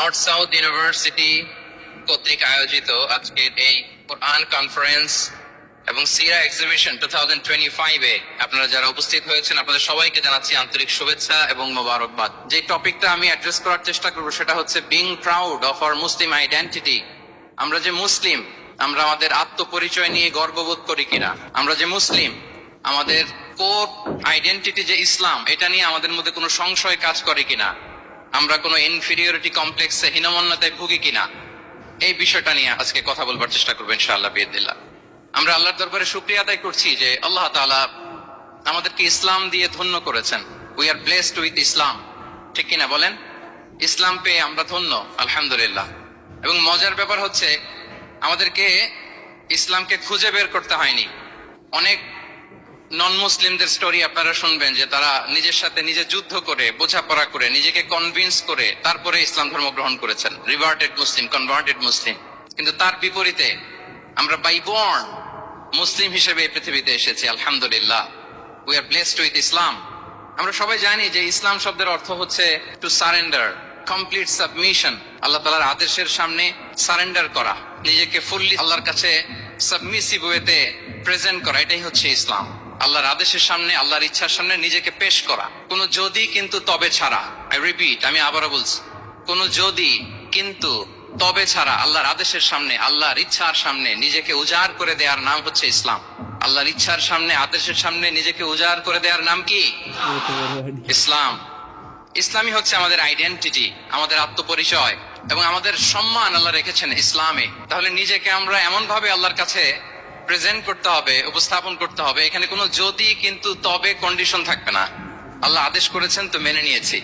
North south university কর্তৃক আয়োজিত আজকের এই কোরআন কনফারেন্স এবং সিরা এক্সিবিশন 2025 এ আপনারা যারা উপস্থিত হয়েছেন আপনাদের সবাইকে জানাচ্ছি আন্তরিক শুভেচ্ছা এবং মোবারকবাদ। যে টপিকটা আমি অ্যাড্রেস করার চেষ্টা করব সেটা হচ্ছে being proud of our Muslim identity. আমরা যে মুসলিম, আমরা আমাদের আত্মপরিচয় নিয়ে গর্ববোধ করি কিনা? আমরা যে মুসলিম, আমাদের কোর আইডেন্টিটি যে ইসলাম, এটা নিয়ে আমাদের মধ্যে কোনো সংশয় কাজ করে কিনা? আমরা কোনো ইনফিরিয়রিটি কমপ্লেক্সে হীনমন্যতায় ভুগি কিনা? এই বিষয়টা নিয়ে আজকে কথা বলবার চেষ্টা করবো ইনশাআল্লাহ বিইذনিল্লাহ। আমরা আল্লাহর দরবারে শুকরিয়া আদায় করছি যে আল্লাহ তাআলা আমাদেরকে ইসলাম দিয়ে ধন্য করেছেন। উই আর ব্লেসড উইথ ইসলাম, ঠিক কিনা বলেন? ইসলাম পেয়ে আমরা ধন্য, আলহামদুলিল্লাহ। এবং মজার ব্যাপার হচ্ছে আমাদেরকে ইসলামকে খুঁজে বের করতে হয়নি। অনেক নন মুসলিমদের স্টোরি আপনারা শুনবেন যে তারা নিজের সাথে নিজে যুদ্ধ করে, বোঝাপড়া করে, নিজেকে কনভিন্স করে তারপরে ইসলাম ধর্ম গ্রহণ করেছেন, রিভার্টেড মুসলিম, কনভার্টেড মুসলিম। কিন্তু তার বিপরীতে আমরা বাই বর্ন মুসলিম হিসেবে এই পৃথিবীতে এসেছি, আলহামদুলিল্লাহ। উই আর ব্লেসড উইথ ইসলাম। আমরা সবাই জানি যে ইসলাম শব্দের অর্থ হচ্ছে টু সারেন্ডার, কমপ্লিট সাবমিশন। আল্লাহ তাআলার আদেশের সামনে সারেন্ডার করা, নিজেকে ফুললি আল্লাহর কাছে সাবমিসিভ ওয়েতে প্রেজেন্ট করা, এটাই হচ্ছে ইসলাম। আল্লাহর আদেশের সামনে, আল্লাহর ইচ্ছার সামনে নিজেকে পেশ করা। কোন যদি কিন্তু তবে ছাড়া, আই রিপিট, আমি আবারও বলছি, কোন যদি কিন্তু তবে ছাড়া আল্লাহর আদেশের সামনে, আল্লাহর ইচ্ছার সামনে নিজেকে উজাড় করে দেওয়ার নাম হচ্ছে ইসলাম। আল্লাহর ইচ্ছার সামনে, আদেশের সামনে নিজেকে উজাড় করে দেওয়ার নাম কি? ইসলাম। ইসলামই হচ্ছে আমাদের আইডেন্টিটি, আমাদের আত্মপরিচয় এবং আমাদের সম্মান আল্লাহ রেখেছেন ইসলামে। তাহলে নিজেকে আমরা এমন ভাবে আল্লাহর কাছে প্রেজেন্ট করতে হবে, উপস্থাপন করতে হবে, এখানে কোনো যদি কিন্তু তবে কন্ডিশন থাকবে না। আল্লাহ আদেশ করেছেন তো মেনে নিয়েছি।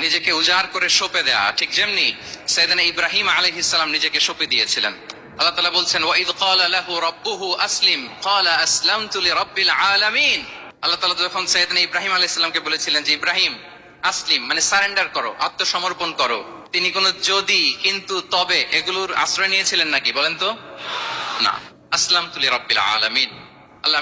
নিজেকে উজাড় করে সঁপে দেয়া, ঠিক যেমনি সাইয়েদনা ইব্রাহিম আলাইহিস সালাম নিজেকে সঁপে দিয়েছিলেন। আল্লাহ তাআলা বলছেন ওয়াইদ ক্বালা লাহু রাব্বুহু আসলিম ক্বালা আসলামতু লিরাব্বিল আলামিন। আল্লাহ তাআলা যখন সাইয়েদনা ইব্রাহিম আলাইহিস সালামকে বলেছিলেন যে ইব্রাহিম আসলিম মানে সারেন্ডার করো, আত্মসমর্পণ করো, তিনি কোনো যদি কিন্তু তবে এগুলোর আশ্রয় নিয়েছিলেন নাকি? বলেন তো না। আসলামতু লিরাব্বিল আলামিন। আল্লাহ